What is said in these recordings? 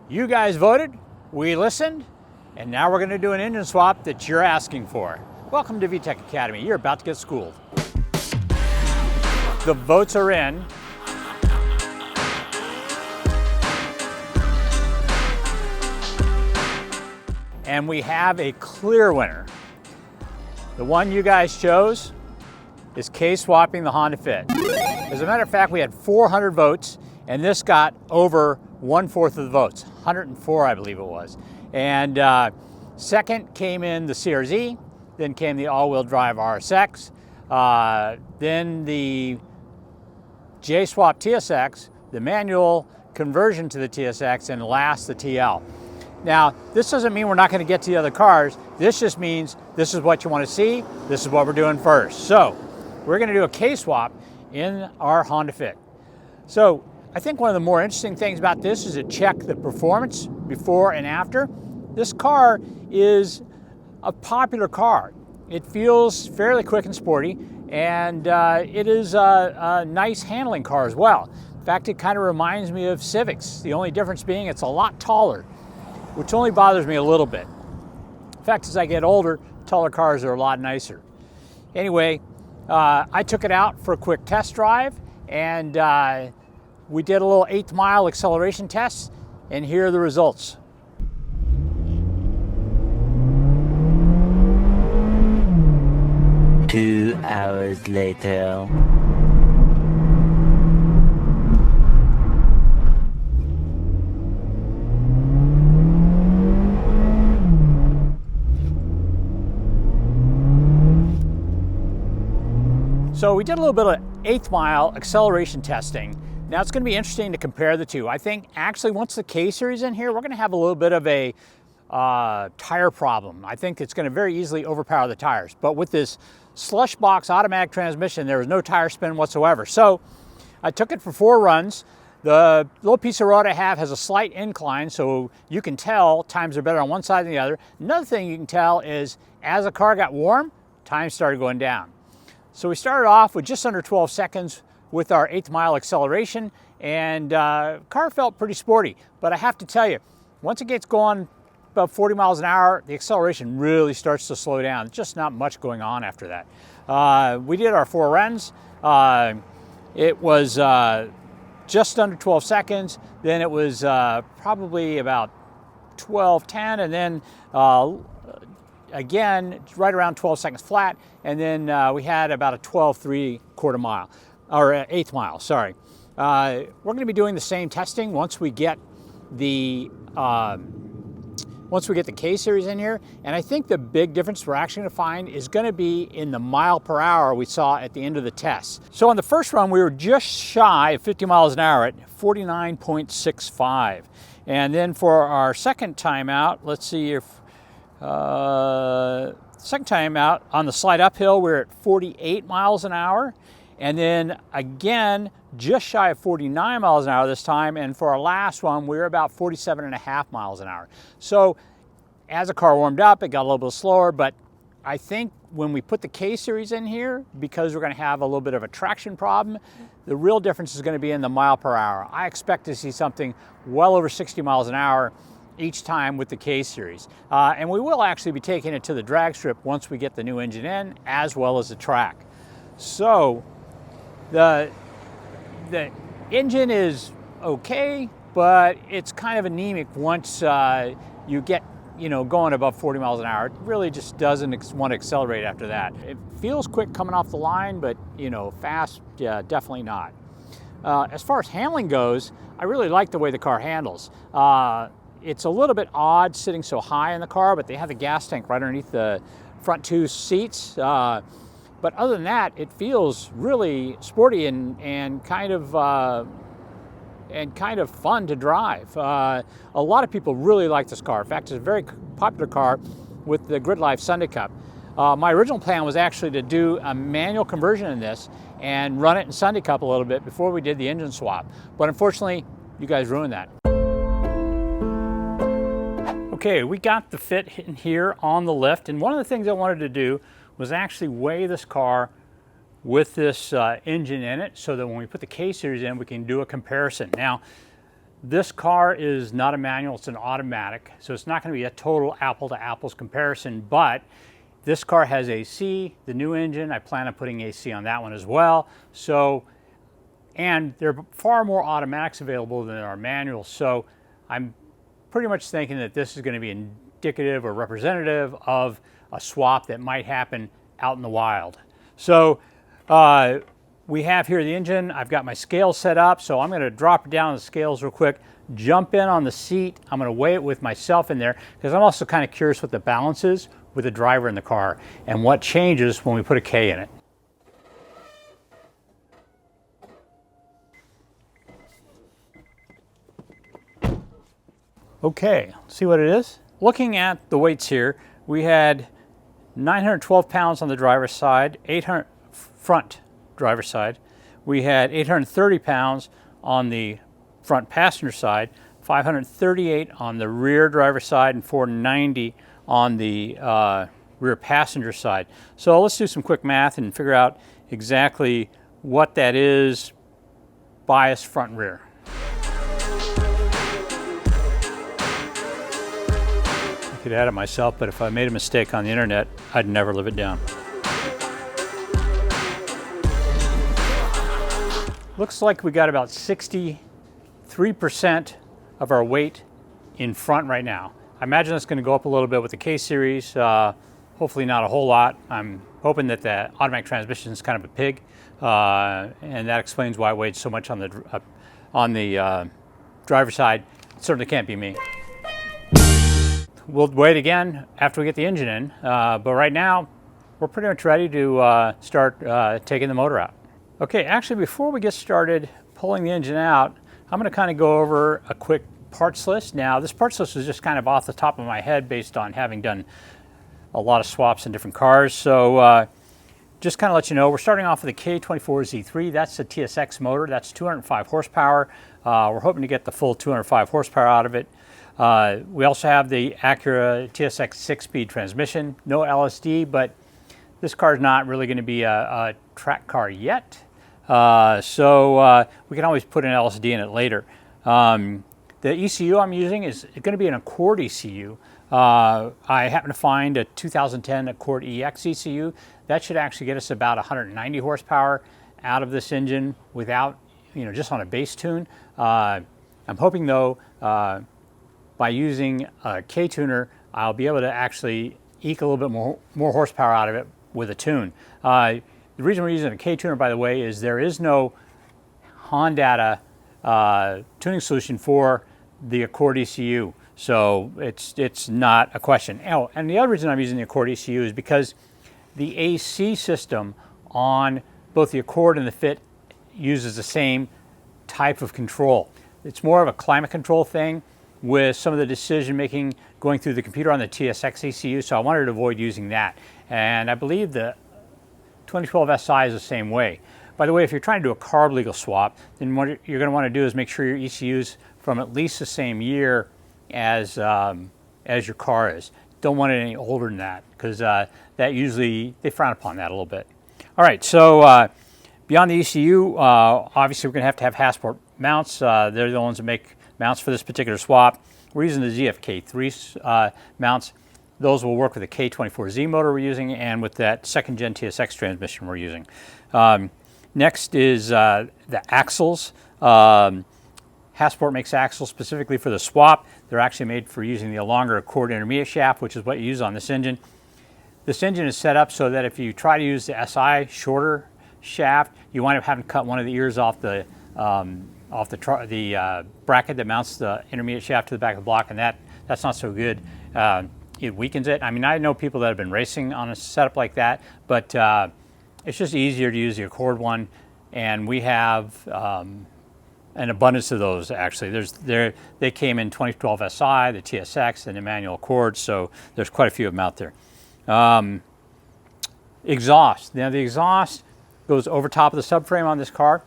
You guys voted, we listened, and now we're going to do an engine swap that you're asking for. Welcome to VTEC Academy. You're about to get schooled. The votes are in. And we have a clear winner. The one you guys chose is K-swapping the Honda Fit. As a matter of fact, we had 400 votes, and this got over 1/4 of the votes, 104 I believe it was. And second came in the CRZ, then came the all-wheel drive RSX, then the J-Swap TSX, the manual conversion to the TSX, and last the TL. Now, this doesn't mean we're not going to get to the other cars. This just means this is what you want to see. This is what we're doing first. So we're going to do a K-swap in our Honda Fit. So I think one of the more interesting things about this is to check the performance before and after. This car is a popular car. It feels fairly quick and sporty, and it is a nice handling car as well. In fact, it kind of reminds me of Civics. The only difference being it's a lot taller, which only bothers me a little bit. In fact, as I get older, taller cars are a lot nicer. Anyway, I took it out for a quick test drive, and we did a little 8th mile acceleration test, and here are the results. Two hours later. So we did a little bit of 8th mile acceleration testing. Now it's going to be interesting to compare the two. I think actually once the K-Series in here, we're going to have a little bit of a tire problem. I think it's going to very easily overpower the tires. But with this slush box automatic transmission, there was no tire spin whatsoever. So I took it for 4 runs. The little piece of road I have has a slight incline, so you can tell times are better on one side than the other. Another thing you can tell is as the car got warm, time started going down. So we started off with just under 12 seconds with our 8th mile acceleration, and car felt pretty sporty. But I have to tell you, once it gets going about 40 miles an hour, the acceleration really starts to slow down. Just not much going on after that. We did our 4 runs. It was just under 12 seconds. Then it was probably about 12:10, and then again, right around 12 seconds flat, and then we had about a 12.75 mile, or 8th mile, sorry. We're going to be doing the same testing once we get the K-Series in here, and I think the big difference we're actually going to find is going to be in the mile per hour we saw at the end of the test. So on the first run, we were just shy of 50 miles an hour at 49.65, and then for our second time out, let's see if second time out on the slide uphill, we're at 48 miles an hour. And then again, just shy of 49 miles an hour this time. And for our last one, we were about 47.5 miles an hour. So as the car warmed up, it got a little bit slower. But I think when we put the K-Series in here, because we're going to have a little bit of a traction problem, the real difference is going to be in the mile per hour. I expect to see something well over 60 miles an hour each time with the K-Series. And we will actually be taking it to the drag strip once we get the new engine in, as well as the track. So the engine is okay, but it's kind of anemic once you get going above 40 miles an hour. It really just doesn't want to accelerate after that. It feels quick coming off the line, but fast, yeah, definitely not. As far as handling goes, I really like the way the car handles. It's a little bit odd sitting so high in the car, but they have the gas tank right underneath the front 2 seats. But other than that, it feels really sporty and kind of fun to drive. A lot of people really like this car. In fact, it's a very popular car with the Grid Life Sunday Cup. My original plan was actually to do a manual conversion in this and run it in Sunday Cup a little bit before we did the engine swap. But unfortunately, you guys ruined that. Okay, we got the Fit in here on the lift, and one of the things I wanted to do was actually weigh this car with this engine in it so that when we put the K-Series in, we can do a comparison. Now, This car is not a manual, it's an automatic, so it's not going to be a total apple to apples comparison, but this car has AC, the new engine, I plan on putting AC on that one as well. So, and there are far more automatics available than there are manuals, so I'm pretty much thinking that this is going to be indicative or representative of a swap that might happen out in the wild. So we have here the engine. I've got my scale set up, so I'm going to drop it down on the scales real quick, jump in on the seat. I'm going to weigh it with myself in there because I'm also kind of curious what the balance is with the driver in the car and what changes when we put a K in it. Okay, let's see what it is. Looking at the weights here, we had 912 pounds on the driver's side, 800 front driver's side. We had 830 pounds on the front passenger side, 538 on the rear driver's side, and 490 on the rear passenger side. So let's do some quick math and figure out exactly what that is, bias front and rear. I could add it myself, but if I made a mistake on the internet, I'd never live it down. Looks like we got about 63% of our weight in front right now. I imagine that's going to go up a little bit with the K series, hopefully not a whole lot. I'm hoping that the automatic transmission is kind of a pig, and that explains why it weighed so much on the driver's side. It certainly can't be me. We'll wait again after we get the engine in, but right now we're pretty much ready to start taking the motor out. Okay, actually before we get started pulling the engine out, I'm going to kind of go over a quick parts list. Now this parts list is just kind of off the top of my head based on having done a lot of swaps in different cars. So just kind of let you know, we're starting off with the K24 Z3. That's the TSX motor. That's 205 horsepower. We're hoping to get the full 205 horsepower out of it. We also have the Acura TSX 6-speed transmission. No LSD, but this car is not really going to be a track car yet. So we can always put an LSD in it later. The ECU I'm using is going to be an Accord ECU. I happen to find a 2010 Accord EX ECU. That should actually get us about 190 horsepower out of this engine without, just on a base tune. I'm hoping though, by using a K-tuner, I'll be able to actually eke a little bit more horsepower out of it with a tune. The reason we're using a K-tuner, by the way, is there is no Honda tuning solution for the Accord ECU, so it's not a question. Oh, and the other reason I'm using the Accord ECU is because the AC system on both the Accord and the Fit uses the same type of control. It's more of a climate control thing with some of the decision making going through the computer on the TSX ECU, so I wanted to avoid using that. And I believe the 2012 SI is the same way. By the way, if you're trying to do a carb legal swap, then what you're going to want to do is make sure your ECU's from at least the same year as your car is. Don't want it any older than that, because that usually, they frown upon that a little bit. All right, so beyond the ECU, obviously we're going to have Hasport mounts. They're the ones that make mounts for this particular swap. We're using the ZFK3 mounts. Those will work with the K24Z motor we're using and with that second gen TSX transmission we're using. Next is the axles. Hasport makes axles specifically for the swap. They're actually made for using the longer Accord intermediate shaft, which is what you use on this engine. This engine is set up so that if you try to use the SI shorter shaft, you wind up having to cut one of the ears off the bracket that mounts the intermediate shaft to the back of the block, and that's not so good. It weakens it. I mean, I know people that have been racing on a setup like that, but it's just easier to use the Accord one, and we have an abundance of those actually. They came in 2012 SI, the TSX, and the manual Accord, so there's quite a few of them out there. Exhaust. Now the exhaust goes over top of the subframe on this car,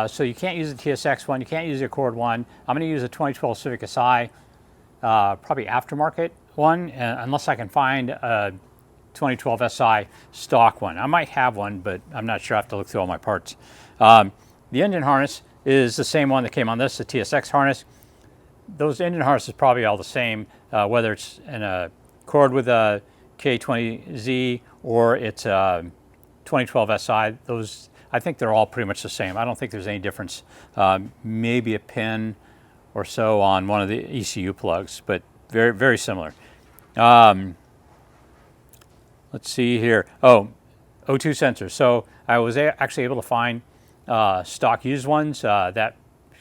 so you can't use the TSX one, you can't use the Accord one. I'm going to use a 2012 Civic SI, probably aftermarket one, unless I can find a 2012 SI stock one. I might have one, but I'm not sure. I have to look through all my parts. The engine harness is the same one that came on this, the TSX harness. those engine harnesses are probably all the same, whether it's in a cord with a K20Z or it's a 2012 SI. Those, I think they're all pretty much the same. I don't think there's any difference. Maybe a pin or so on one of the ECU plugs, but very, very similar. Let's see here. Oh, O2 sensors. So I was actually able to find stock used ones that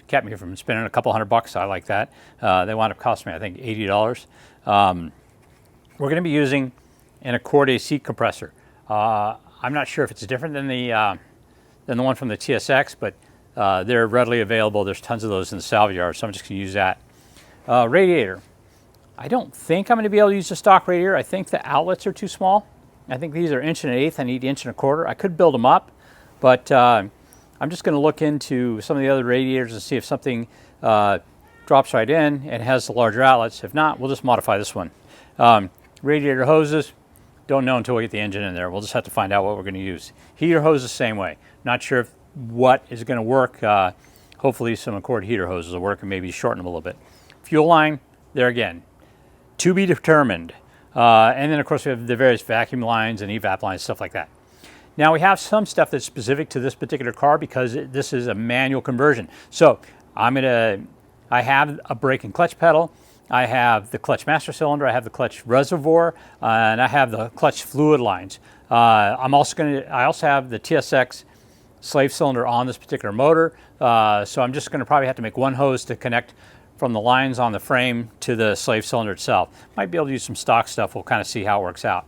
kept me from spending a couple $100. I like that. They wound up costing me, I think, $80. We're going to be using an Accord AC compressor. I'm not sure if it's different than the one from the TSX, but they're readily available. There's tons of those in the salvage yard, so I'm just going to use that. Radiator. I don't think I'm going to be able to use the stock radiator. I think the outlets are too small. I think these are 1.125". I need 1.25". I could build them up, but I'm just going to look into some of the other radiators and see if something drops right in and has the larger outlets. If not, we'll just modify this one. Radiator hoses, don't know until we get the engine in there. We'll just have to find out what we're going to use. Heater hose the same way. Not sure if what is going to work. Hopefully some Accord heater hoses will work and maybe shorten them a little bit. Fuel line, there again, to be determined. And then of course we have the various vacuum lines and evap lines, stuff like that. Now we have some stuff that's specific to this particular car because this is a manual conversion. So I have a brake and clutch pedal. I have the clutch master cylinder. I have the clutch reservoir, and I have the clutch fluid lines. I also have the TSX slave cylinder on this particular motor. So I'm just going to probably have to make one hose to connect from the lines on the frame to the slave cylinder itself. Might be able to use some stock stuff. We'll kind of see how it works out.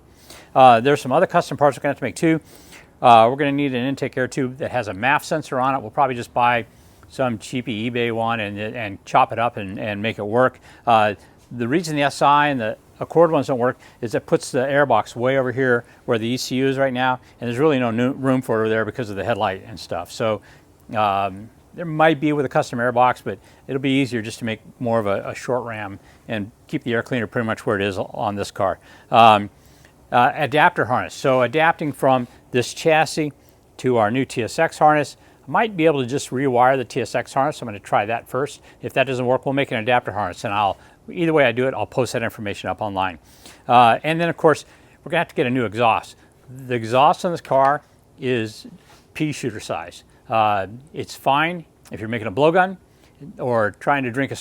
There's some other custom parts we're going to have to make too. We're going to need an intake air tube that has a MAF sensor on it. We'll probably just buy some cheapy eBay one and chop it up and make it work. The reason the SI and the Accord ones don't work is it puts the airbox way over here where the ECU is right now, and there's really no room for it there because of the headlight and stuff. So there might be with a custom airbox, but it'll be easier just to make more of a short ram and keep the air cleaner pretty much where it is on this car. Adapter harness. So adapting from this chassis to our new TSX harness, I might be able to just rewire the TSX harness. I'm going to try that first. If that doesn't work, we'll make an adapter harness, and either way I do it, I'll post that information up online. And then of course, we're going to have to get a new exhaust. The exhaust on this car is pea shooter size. It's fine if you're making a blowgun or trying to drink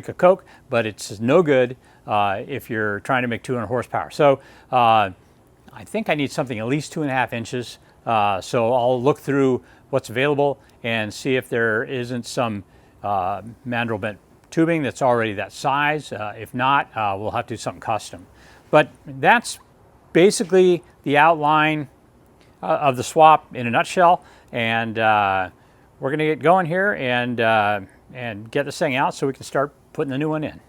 a Coke, but it's no good if you're trying to make 200 horsepower. So I think I need something at least 2.5 inches. So I'll look through what's available and see if there isn't some mandrel bent tubing that's already that size. If not, we'll have to do something custom. But that's basically the outline of the swap in a nutshell. And we're going to get going here and get this thing out so we can start putting the new one in.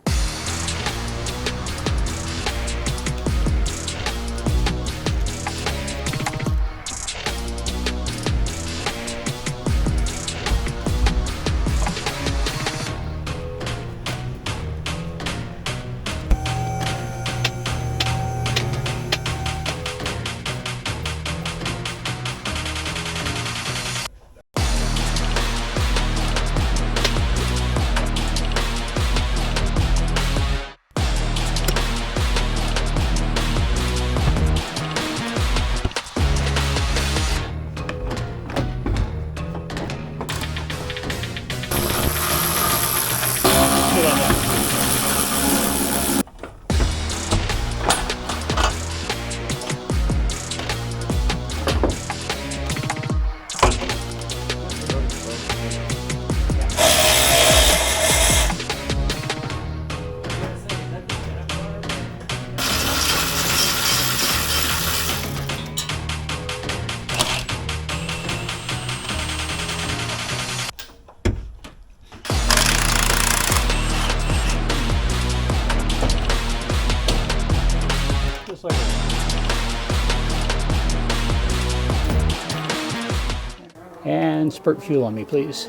And spurt fuel on me, please.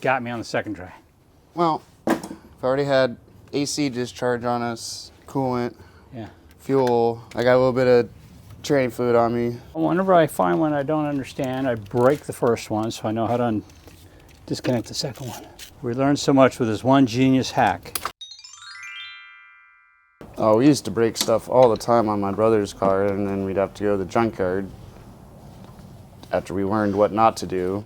Got me on the second try. Well, I've already had AC discharge on us, coolant, Yeah. fuel. I got a little bit of training fluid on me. Whenever I find one I don't understand, I break the first one so I know how to disconnect the second one. We learned so much with this one genius hack. Oh, we used to break stuff all the time on my brother's car, and then we'd have to go to the junkyard after we learned what not to do.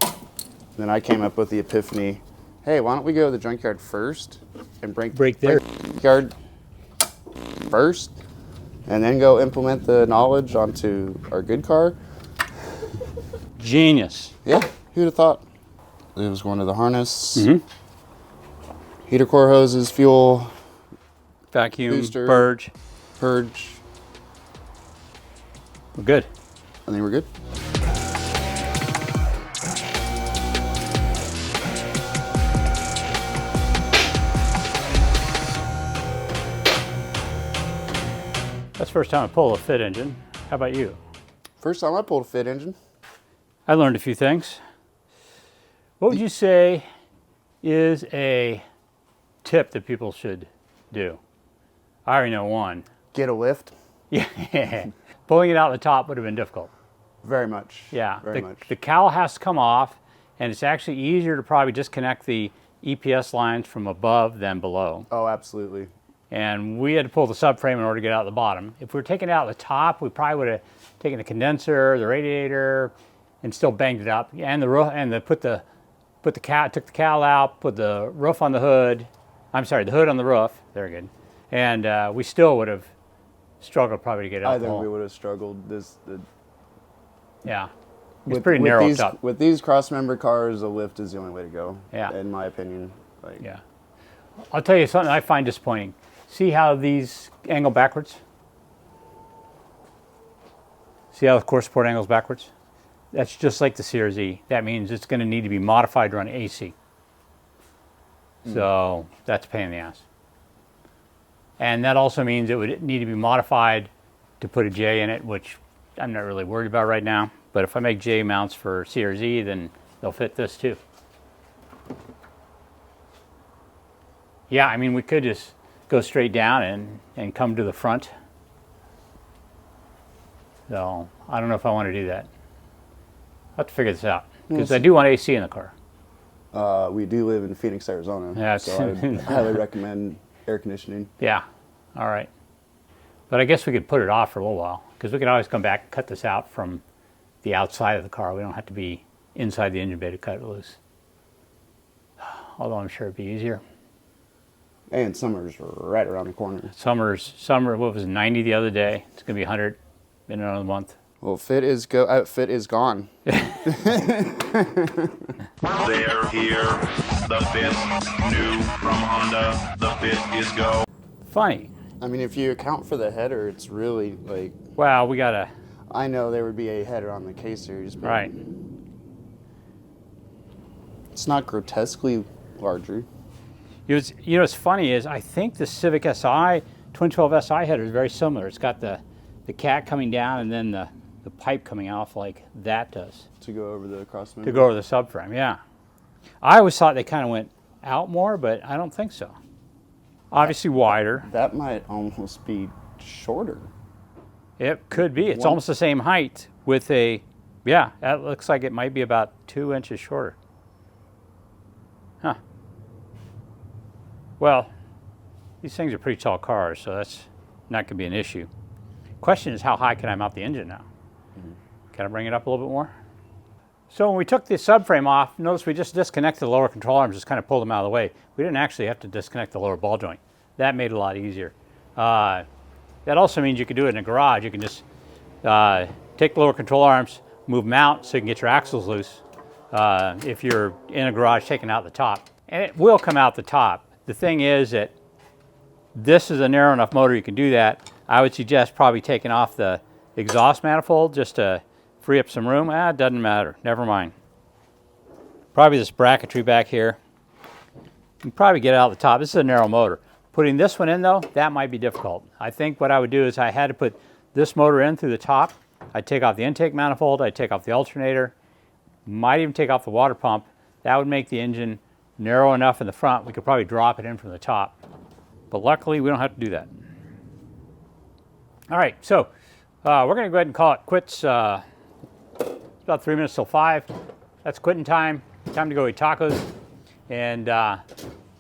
Then I came up with the epiphany, hey, why don't we go to the junkyard first and break there. the junkyard first, and then go implement the knowledge onto our good car? Genius. Yeah, who'd have thought? It was going to the harness, Mm-hmm. heater core hoses, fuel, Vacuum, booster, purge. purge. We're good. I think we're good. That's the first time I pulled a fit engine. How about you? First time I pulled a fit engine. I learned a few things. What would you say is a tip that people should do? I already know one. Get a lift. Yeah. Pulling it out the top would have been difficult. Very much. Yeah. Very much. The cowl has to come off, and it's actually easier to probably disconnect the EPS lines from above than below. Oh, absolutely. And we had to pull the subframe in order to get out the bottom. If we were taking it out the top, we probably would have taken the condenser, the radiator, and still banged it up. And the roof, and took the cowl out, put the roof on the hood. I'm sorry, the hood on the roof. Very good. And we still would have struggled probably to get out I the think hole. we would have struggled. Yeah. It's pretty narrow up top. With these cross-member cars, a lift is the only way to go. Yeah. In my opinion. Yeah. I'll tell you something I find disappointing. See how these angle backwards? See how the core support angles backwards? That's just like the CRZ. That means it's going to need to be modified to run AC. So that's a pain in the ass. And that also means it would need to be modified to put a J in it, which I'm not really worried about right now. But if I make J mounts for CRZ, then they'll fit this too. Yeah, I mean, we could just go straight down and come to the front. So I don't know if I want to do that. I'll have to figure this out because I do want AC in the car. We do live in Phoenix, Arizona, Yeah, so I highly recommend air conditioning. Yeah, all right. But I guess we could put it off for a little while because we can always come back and cut this out from the outside of the car. We don't have to be inside the engine bay to cut it loose. Although I'm sure it'd be easier. And summer's right around the corner. Summer, what was it, 90 the other day? It's going to be 100 in another month. Well, fit is gone. They're here. The fit, new from Honda. The fit is go. Funny. I mean, if you account for the header, it's really like. Well, we got to. I know there would be a header on the K series, but Right. it's not grotesquely larger. What's funny is I think the Civic Si, 2012 Si header is very similar. It's got the cat coming down and then the pipe coming off like that does. To go over the cross member. To go over the subframe, yeah. I always thought they kind of went out more, but I don't think so. Obviously wider. That might almost be shorter. It could be. It's almost the same height with a, yeah, that looks like it might be about 2 inches shorter. Huh. Well, these things are pretty tall cars, so that's not going to be an issue. Question is, how high can I mount the engine now? Can I bring it up a little bit more? So when we took the subframe off, notice we just disconnected the lower control arms, just kind of pulled them out of the way. We didn't actually have to disconnect the lower ball joint. That made it a lot easier. That also means you can do it in a garage. You can just take the lower control arms, move them out so you can get your axles loose if you're in a garage taking out the top. And it will come out the top. The thing is that this is a narrow enough motor you can do that. I would suggest probably taking off the exhaust manifold just to free up some room. It doesn't matter. Never mind. Probably this bracketry back here. You can probably get it out the top. This is a narrow motor. Putting this one in though, that might be difficult. I think what I would do is I had to put this motor in through the top. I'd take off the intake manifold. I'd take off the alternator. Might even take off the water pump. That would make the engine narrow enough in the front. We could probably drop it in from the top. But luckily, we don't have to do that. All right, so we're going to go ahead and call it quits. It's about 3 minutes till 5. That's quitting time. time to go eat tacos, and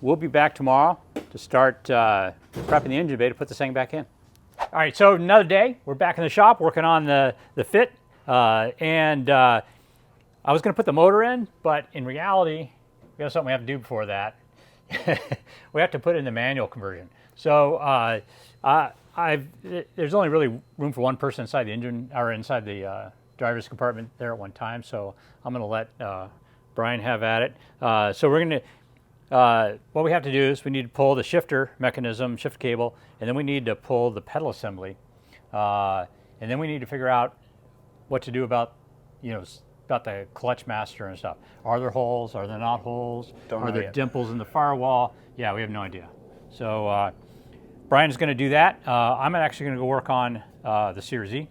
we'll be back tomorrow to start prepping the engine bay to put this thing back in. All right, so another day. We're back in the shop working on the fit, and I was going to put the motor in, but in reality, we have something we have to do before that. We have to put in the manual conversion. So there's only really room for one person inside the engine or inside the driver's compartment there at one time. So I'm going to let Brian have at it. So we're going to, what we have to do is we need to pull the shifter mechanism, shift cable, and then we need to pull the pedal assembly. And then we need to figure out what to do about, about the clutch master and stuff. Are there holes? Are there not holes? Are there dimples in the firewall? Yeah, we have no idea. So Brian's going to do that. I'm actually going to go work on the Series E,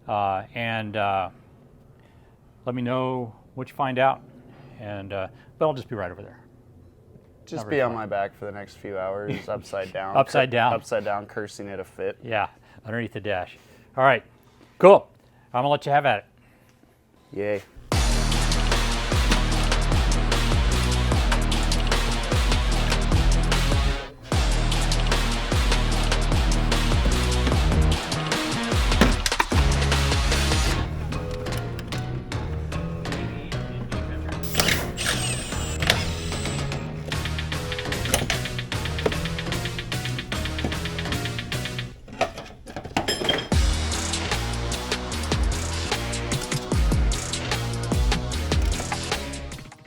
and let me know what you find out. And but I'll just be right over there. Just be on my back for the next few hours, upside down. Upside down, cursing at a fit. Yeah, underneath the dash. All right, cool. I'm going to let you have at it. Yay.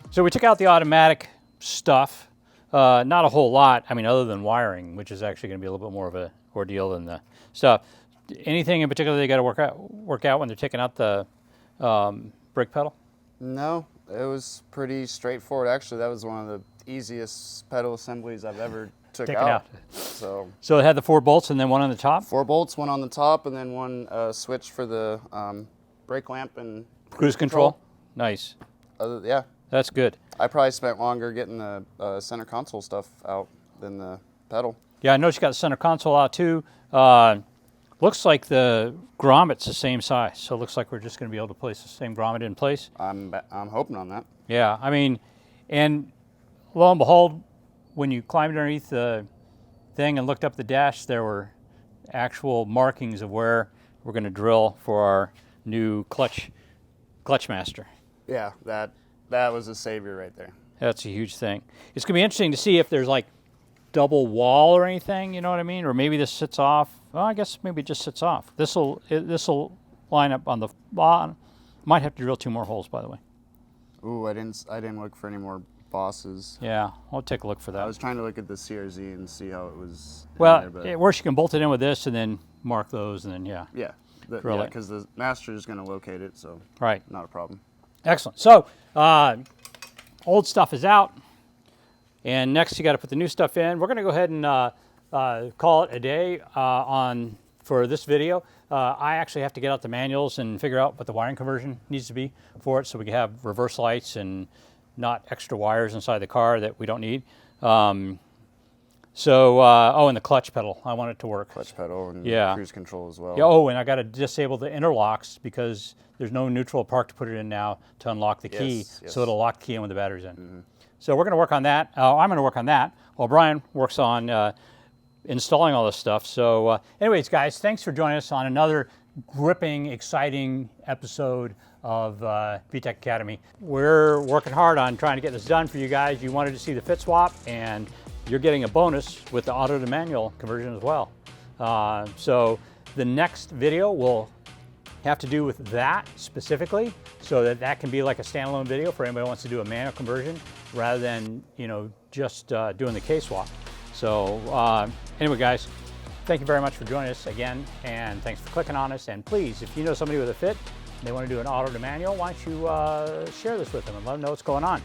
So we took out the automatic stuff, not a whole lot, I mean, other than wiring, which is actually going to be a little bit more of an ordeal than the stuff. Anything in particular they got to work out when they're taking out the brake pedal? No, it was pretty straightforward. Actually, that was one of the easiest pedal assemblies I've ever took out. So it had the 4 bolts and then one on the top? 4 bolts, one on the top, and then one switch for the brake lamp and cruise control. Nice. Yeah. That's good. I probably spent longer getting the center console stuff out than the pedal. Yeah, I noticed you got the center console out too. Looks like the grommet's the same size, so it looks like we're just going to be able to place the same grommet in place. I'm hoping on that. Yeah, I mean, and lo and behold, when you climbed underneath the thing and looked up the dash, there were actual markings of where we're going to drill for our new clutch master. Yeah, that was a savior right there. That's a huge thing. It's going to be interesting to see if there's like double wall or anything, you know what I mean? Or maybe this sits off. Well, I guess maybe it just sits off. This'll line up on the bottom. Might have to drill 2 more holes, by the way. Ooh, I didn't look for any more bosses. Yeah, I'll take a look for that. I was trying to look at the CRZ and see how it was. Well, worse, you can bolt it in with this and then mark those, and then yeah, drill it. Because the master is going to locate it, so right, not a problem. Excellent. So old stuff is out, and next you got to put the new stuff in. We're going to go ahead and call it a day for this video. I actually have to get out the manuals and figure out what the wiring conversion needs to be for it, so we can have reverse lights and not extra wires inside the car that we don't need. And the clutch pedal, I want it to work. Clutch pedal and cruise control as well. Yeah, oh, and I got to disable the interlocks because there's no neutral park to put it in now to unlock the key, so it'll lock the key in when the battery's in. Mm-hmm. So we're going to work on that. I'm going to work on that while Brian works on installing all this stuff. So anyways, guys, thanks for joining us on another gripping, exciting episode of VTEC Academy. We're working hard on trying to get this done for you guys. You wanted to see the fit swap, and you're getting a bonus with the auto to manual conversion as well. So the next video will have to do with that specifically, so that can be like a standalone video for anybody who wants to do a manual conversion rather than just doing the K swap. So anyway, guys, thank you very much for joining us again, and thanks for clicking on us. And please, if you know somebody with a fit, they want to do an auto to manual, why don't you share this with them and let them know what's going on.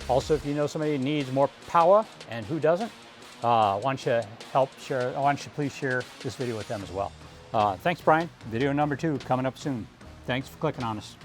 Also, if you know somebody who needs more power and who doesn't, why don't you please share this video with them as well. Thanks, Brian. Video number 2 coming up soon. Thanks for clicking on us.